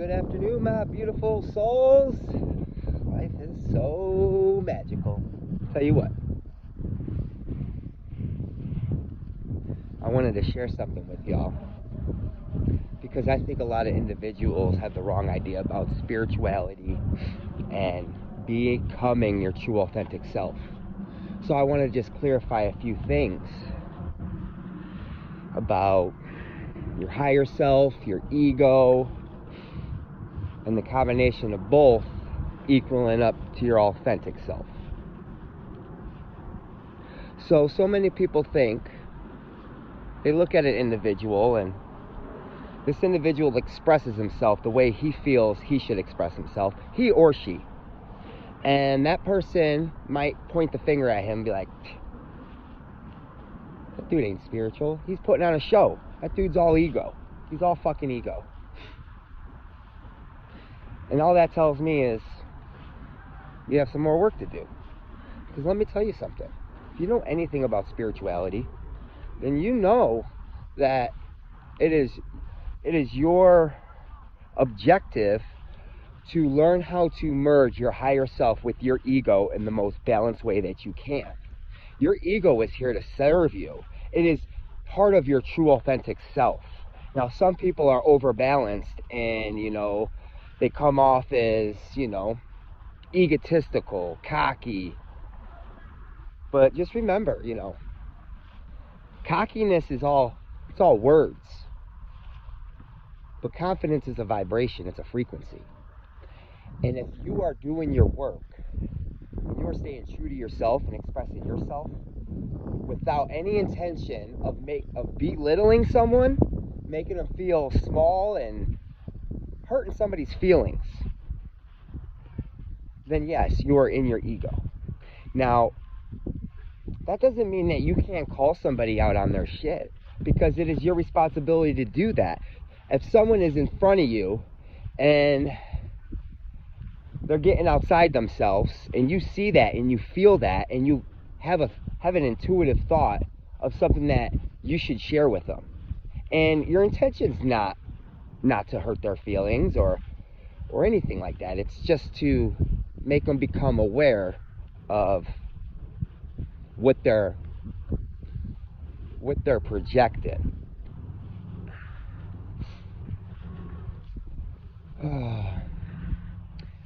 Good afternoon, my beautiful souls. Life is so magical. Tell you what, I wanted to share something with y'all because I think a lot of individuals have the wrong idea about spirituality and becoming your true authentic self. So I want to just clarify a few things about your higher self, your ego, and the combination of both equaling up to your authentic self. So many people think, they look at an individual and this individual expresses himself the way he feels he should express himself, he or she. And that person might point the finger at him and be like, that dude ain't spiritual. He's putting on a show. That dude's all ego. He's all fucking ego. And all that tells me is you have some more work to do. Because let me tell you something. If you know anything about spirituality, then you know that it is your objective to learn how to merge your higher self with your ego in the most balanced way that you can. Your ego is here to serve you. It is part of your true authentic self. Now, some people are overbalanced and, they come off as, egotistical, cocky. But just remember, cockiness is all words. But confidence is a vibration, it's a frequency. And if you are doing your work, and you are staying true to yourself and expressing yourself without any intention of belittling someone, making them feel small and hurting somebody's feelings, then yes, you are in your ego. Now, that doesn't mean that you can't call somebody out on their shit, because it is your responsibility to do that. If someone is in front of you and they're getting outside themselves, and you see that and you feel that, and you have an intuitive thought of something that you should share with them, and your intention's not to hurt their feelings or anything like that. It's just to make them become aware of what they're projecting.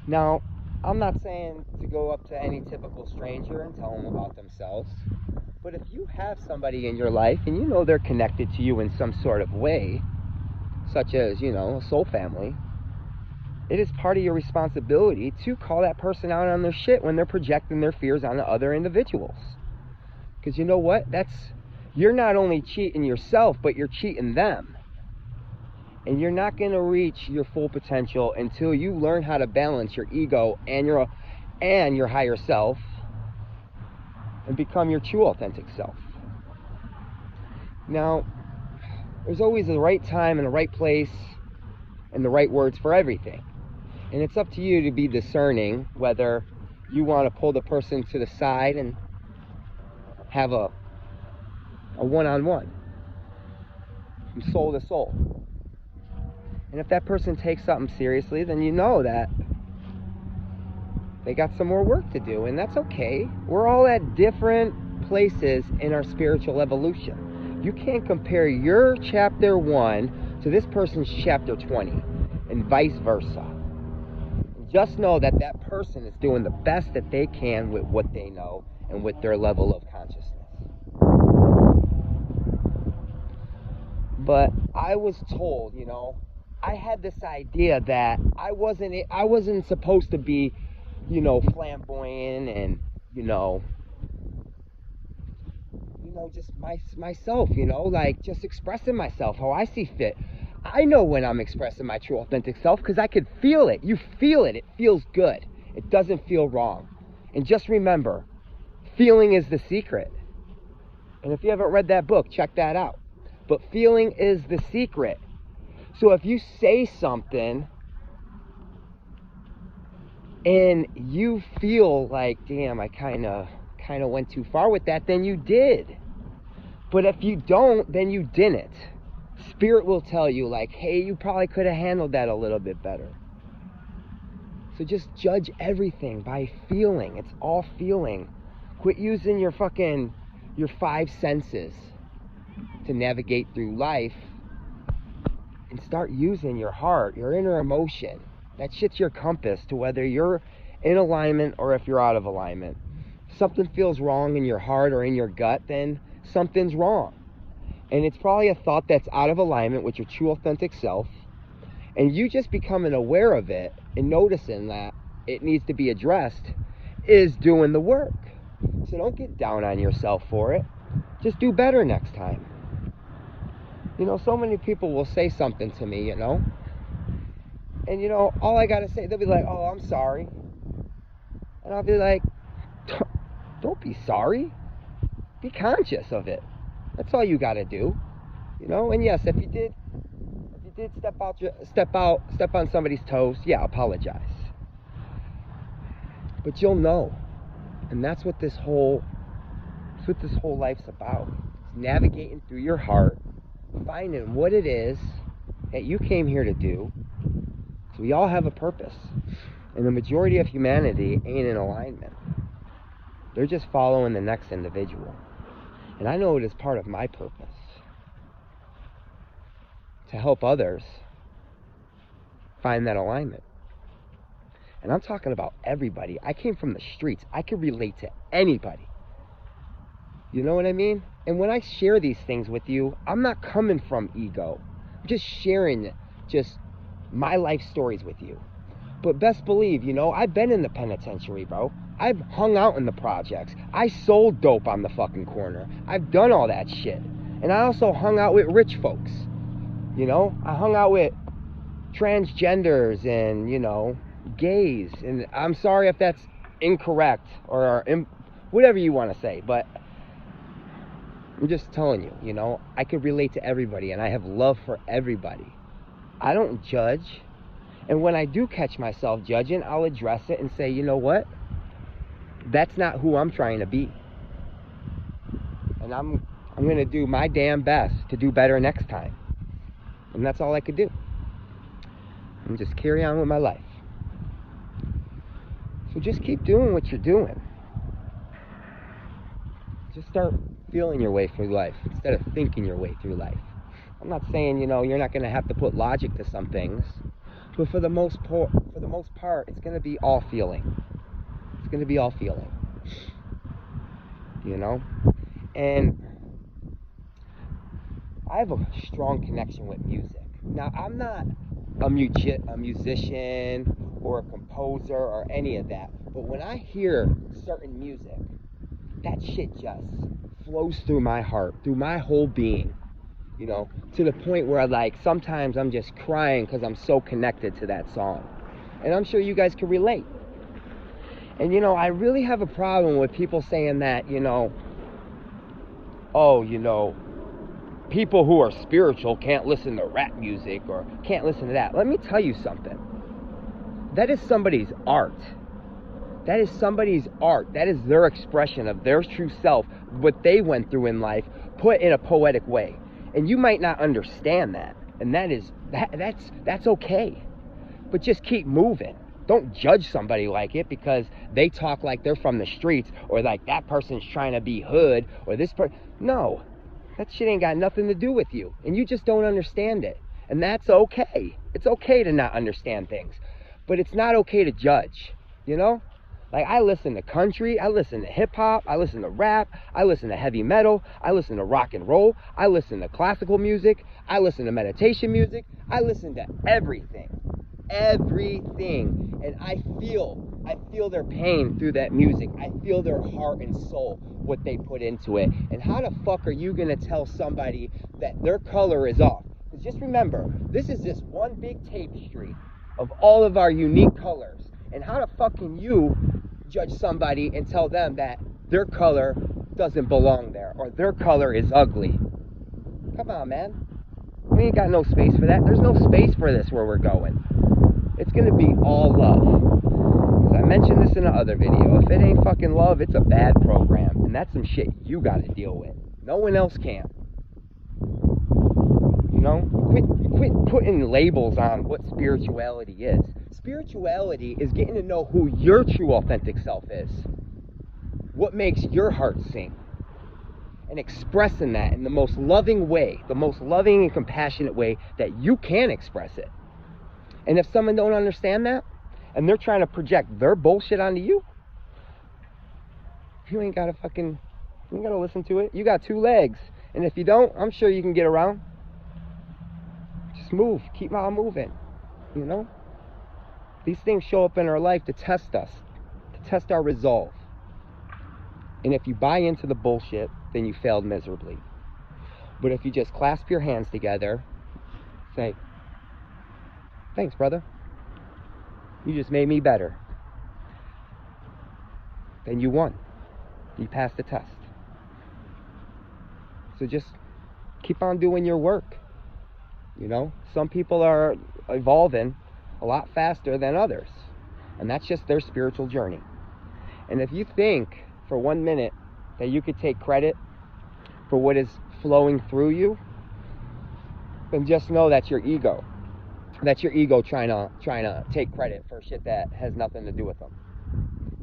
Now, I'm not saying to go up to any typical stranger and tell them about themselves, but if you have somebody in your life and you know they're connected to you in some sort of way, such as, a soul family, it is part of your responsibility to call that person out on their shit when they're projecting their fears onto other individuals. Because you know what? You're not only cheating yourself, but you're cheating them. And you're not going to reach your full potential until you learn how to balance your ego and your higher self and become your true authentic self. Now, there's always the right time and the right place and the right words for everything. And it's up to you to be discerning whether you want to pull the person to the side and have a one-on-one from soul to soul. And if that person takes something seriously, then you know that they got some more work to do, and that's okay. We're all at different places in our spiritual evolution. You can't compare your chapter 1 to this person's chapter 20, and vice versa. Just know that that person is doing the best that they can with what they know and with their level of consciousness. But I was told, I had this idea that I wasn't supposed to be, flamboyant and, just myself, like just expressing myself how I see fit. I know when I'm expressing my true authentic self because I could feel it. You feel it. It feels good. It doesn't feel wrong. And just remember, feeling is the secret. And if you haven't read that book, check that out. But feeling is the secret. So if you say something and you feel like, damn, I kind of went too far with that, then you did. But if you don't, then you didn't. Spirit will tell you, like, hey, you probably could have handled that a little bit better. So just judge everything by feeling. It's all feeling. Quit using your 5 senses to navigate through life, and start using your heart, your inner emotion. That shit's your compass to whether you're in alignment or if you're out of alignment. If something feels wrong in your heart or in your gut, then something's wrong. And it's probably a thought that's out of alignment with your true authentic self. And you just becoming aware of it and noticing that it needs to be addressed is doing the work. So don't get down on yourself for it. Just do better next time. You know, so many people will say something to me, you know, and you know, all I gotta say, they'll be like, oh, I'm sorry. And I'll be like, don't be sorry. Be conscious of it. That's all you gotta do. You know, and yes, if you did step on somebody's toes, yeah, apologize. But you'll know. And that's what this whole life's about. It's navigating through your heart, finding what it is that you came here to do. So we all have a purpose. And the majority of humanity ain't in alignment. They're just following the next individual. And I know it is part of my purpose to help others find that alignment. And I'm talking about everybody. I came from the streets. I can relate to anybody. You know what I mean? And when I share these things with you, I'm not coming from ego. I'm just sharing just my life stories with you. But best believe, you know, I've been in the penitentiary, bro. I've hung out in the projects. I sold dope on the fucking corner. I've done all that shit. And I also hung out with rich folks. You know, I hung out with transgenders and, you know, gays. And I'm sorry if that's incorrect or whatever you want to say, but I'm just telling you, you know, I could relate to everybody and I have love for everybody. I don't judge. And when I do catch myself judging, I'll address it and say, you know what? That's not who I'm trying to be. And I'm going to do my damn best to do better next time. And that's all I could do. And just carry on with my life. So just keep doing what you're doing. Just start feeling your way through life instead of thinking your way through life. I'm not saying, you know, you're not going to have to put logic to some things, but for the most part, it's going to be all feeling. It's going to be all feeling. You know? And I have a strong connection with music. Now, I'm not a musician or a composer or any of that, but when I hear certain music, that shit just flows through my heart, through my whole being, you know, to the point where, like, sometimes I'm just crying because I'm so connected to that song. And I'm sure you guys can relate. And, you know, I really have a problem with people saying that, you know, oh, you know, people who are spiritual can't listen to rap music or can't listen to that. Let me tell you something. That is somebody's art. That is somebody's art. That is their expression of their true self, what they went through in life, put in a poetic way. And you might not understand that. And that's okay. But just keep moving. Don't judge somebody like it because they talk like they're from the streets, or like that person's trying to be hood, or this person. No, that shit ain't got nothing to do with you. And you just don't understand it. And that's okay. It's okay to not understand things. But it's not okay to judge, you know? Like, I listen to country, I listen to hip-hop, I listen to rap, I listen to heavy metal, I listen to rock and roll, I listen to classical music, I listen to meditation music, I listen to everything. Everything. And I feel their pain through that music. I feel their heart and soul, what they put into it. And how the fuck are you gonna tell somebody that their color is off? Because just remember, this is just one big tapestry of all of our unique colors. And how the fuck can you judge somebody and tell them that their color doesn't belong there, or their color is ugly? Come on, man. We ain't got no space for that. There's no space for this where we're going. It's going to be all love. Because I mentioned this in another video. If it ain't fucking love, it's a bad program. And that's some shit you got to deal with. No one else can. You know, quit putting labels on what spirituality is. Spirituality is getting to know who your true authentic self is. What makes your heart sing. And expressing that in the most loving way, the most loving and compassionate way that you can express it. And if someone don't understand that, and they're trying to project their bullshit onto you, you ain't gotta listen to it. You got two legs. And if you don't, I'm sure you can get around. Just move, keep on moving, you know? These things show up in our life to test us, to test our resolve. And if you buy into the bullshit, then you failed miserably. But if you just clasp your hands together, say, thanks, brother. You just made me better. Then you won. You passed the test. So just keep on doing your work. You know, some people are evolving a lot faster than others. And that's just their spiritual journey. And if you think for 1 minute that you could take credit for what is flowing through you, then just know that's your ego. That's your ego trying to take credit for shit that has nothing to do with them.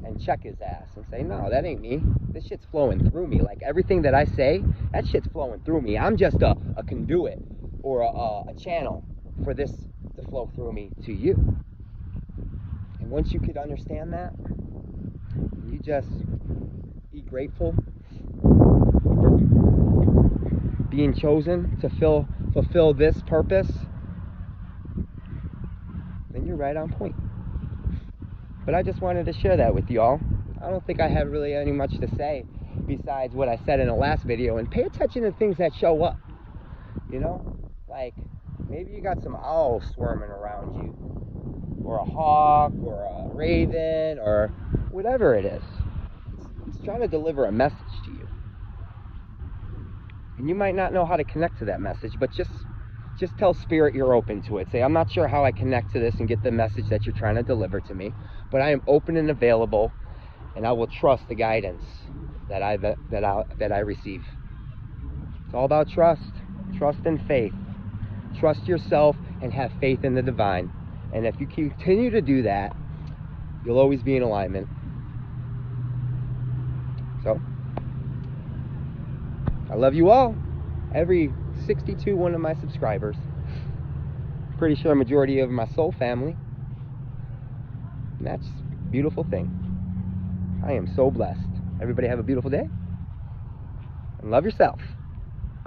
And check his ass and say, no, that ain't me. This shit's flowing through me. Like everything that I say, that shit's flowing through me. I'm just a conduit or a channel for this to flow through me to you. And once you could understand that, you just be grateful for being chosen to fulfill this purpose, then you're right on point. But I just wanted to share that with you all. I don't think I have really any much to say besides what I said in the last video. And pay attention to things that show up. You know, like maybe you got some owls swarming around you, or a hawk, or a raven, or whatever it is. It's trying to deliver a message to you. And you might not know how to connect to that message, but just tell Spirit you're open to it. Say, I'm not sure how I connect to this and get the message that you're trying to deliver to me, but I am open and available, and I will trust the guidance that I receive. It's all about trust and faith. Trust yourself and have faith in the divine. And if you continue to do that, you'll always be in alignment. So, I love you all. Every 62 one of my subscribers. Pretty sure a majority of my soul family. And that's a beautiful thing. I am so blessed. Everybody have a beautiful day. And love yourself.